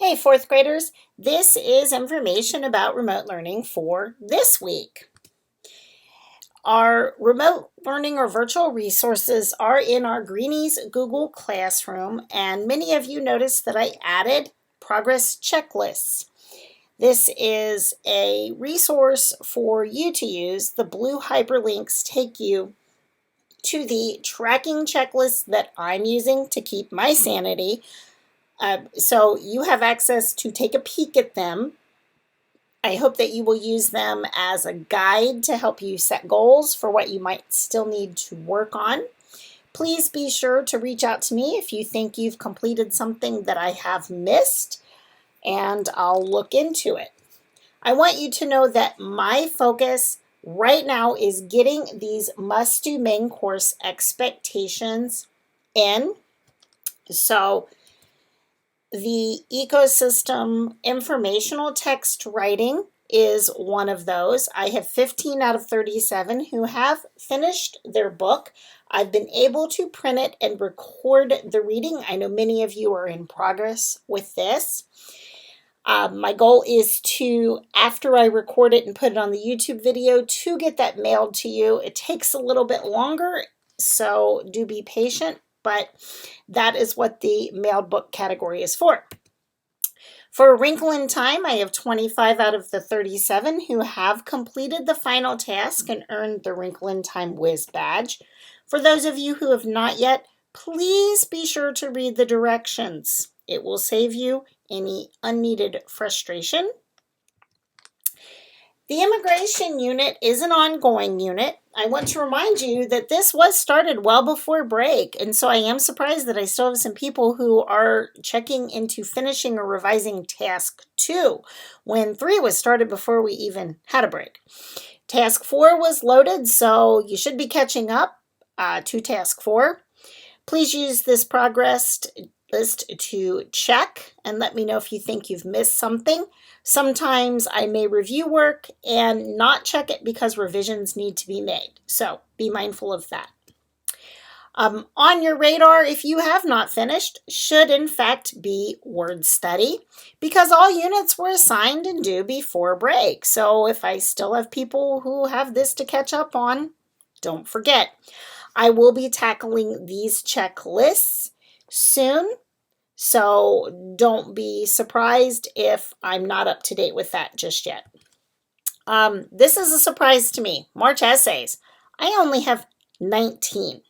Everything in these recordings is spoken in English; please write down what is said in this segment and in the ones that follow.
Hey, fourth graders, this is information about remote learning for this week. Our remote learning or virtual resources are in our Greenies Google Classroom, and many of you noticed that I added progress checklists. This is a resource for you to use. The blue hyperlinks take you to the tracking checklist that I'm using to keep my sanity. So you have access to take a peek at them. I hope that you will use them as a guide to help you set goals for what you might still need to work on. Please be sure to reach out to me if you think you've completed something that I have missed, and I'll look into it. I want you to know that my focus right now is getting these must-do main course expectations in. So the ecosystem informational text writing is one of those. I have 15 out of 37 who have finished their book. I've been able to print it and record the reading. I know many of you are in progress with this. My goal is to, after I record it and put it on the YouTube video, to get that mailed to you. It takes a little bit longer, so do be patient. But that is what the mailed book category is for. For Wrinkle in Time, I have 25 out of the 37 who have completed the final task and earned the Wrinkle in Time Whiz badge. For those of you who have not yet, please be sure to read the directions. It will save you any unneeded frustration. The Immigration unit is an ongoing unit. I want to remind you that this was started well before break, and so I am surprised that I still have some people who are checking into finishing or revising Task 2 when 3 was started before we even had a break. Task 4 was loaded, so you should be catching up to Task 4. Please use this progress list to check and let me know if you think you've missed something. Sometimes I may review work and not check it because revisions need to be made. So be mindful of that. On your radar, if you have not finished, should in fact be word study because all units were assigned and due before break. So if I still have people who have this to catch up on, don't forget. I will be tackling these checklists soon, so don't be surprised if I'm not up to date with that just yet. This is a surprise to me. March essays. I only have 19.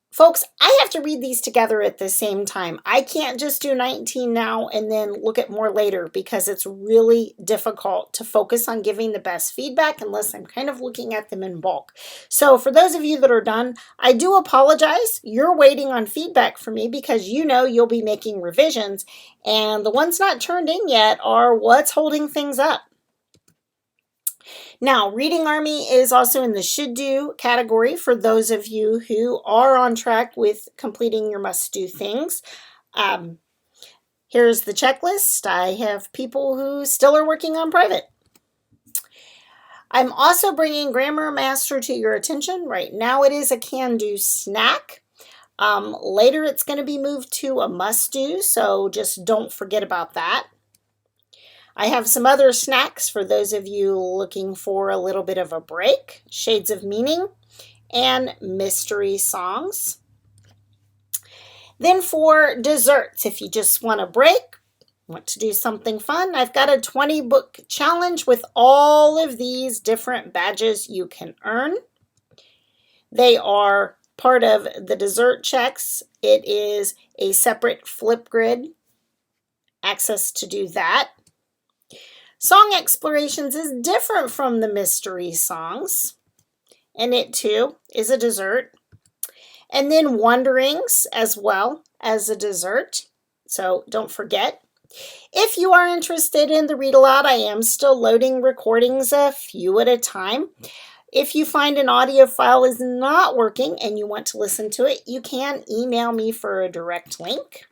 Folks, I have to read these together at the same time. I can't just do 19 now and then look at more later because it's really difficult to focus on giving the best feedback unless I'm kind of looking at them in bulk. So for those of you that are done, I do apologize. You're waiting on feedback from me because you know you'll be making revisions, and the ones not turned in yet are what's holding things up. Now, Reading Army is also in the should do category for those of you who are on track with completing your must do things. Here's the checklist. I have people who still are working on private. I'm also bringing Grammar Master to your attention. Right now it is a can-do snack. Later it's going to be moved to a must-do, so just don't forget about that. I have some other snacks for those of you looking for a little bit of a break. Shades of Meaning and mystery songs. Then for desserts, if you just want a break, want to do something fun, I've got a 20-book challenge with all of these different badges you can earn. They are part of the dessert checks. It is a separate Flipgrid access to do that. Song Explorations is different from the mystery songs, and it too is a dessert. And then Wanderings as well as a dessert, so don't forget. If you are interested in the read aloud, I am still loading recordings a few at a time. If you find an audio file is not working and you want to listen to it, you can email me for a direct link.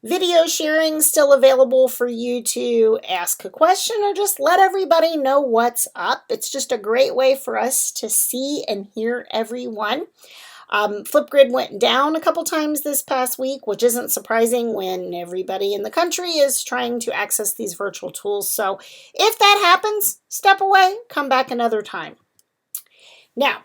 Video sharing still available for you to ask a question or just let everybody know what's up. It's just a great way for us to see and hear everyone. Flipgrid went down a couple times this past week, which isn't surprising when everybody in the country is trying to access these virtual tools. So if that happens, step away, come back another time. Now,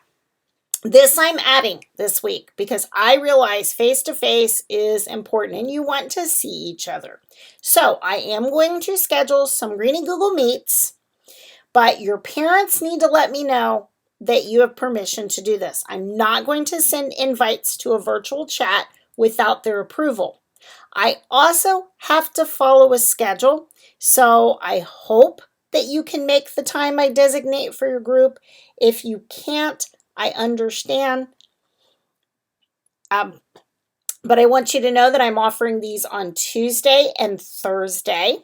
this I'm adding this week because I realize face-to-face is important and you want to see each other. So I am going to schedule some Greenie Google Meets, but your parents need to let me know that you have permission to do this. I'm not going to send invites to a virtual chat without their approval. I also have to follow a schedule, so I hope that you can make the time I designate for your group. If you can't, I understand. But I want you to know that I'm offering these on Tuesday and Thursday.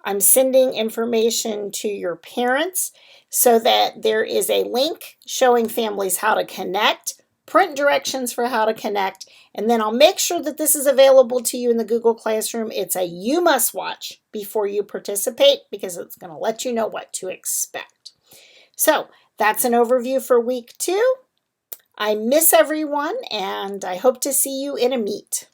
I'm sending information to your parents so that there is a link showing families how to connect, print directions for how to connect, and then I'll make sure that this is available to you in the Google Classroom. It's a you must watch before you participate because it's going to let you know what to expect. So that's an overview for week 2. I miss everyone and I hope to see you in a meet.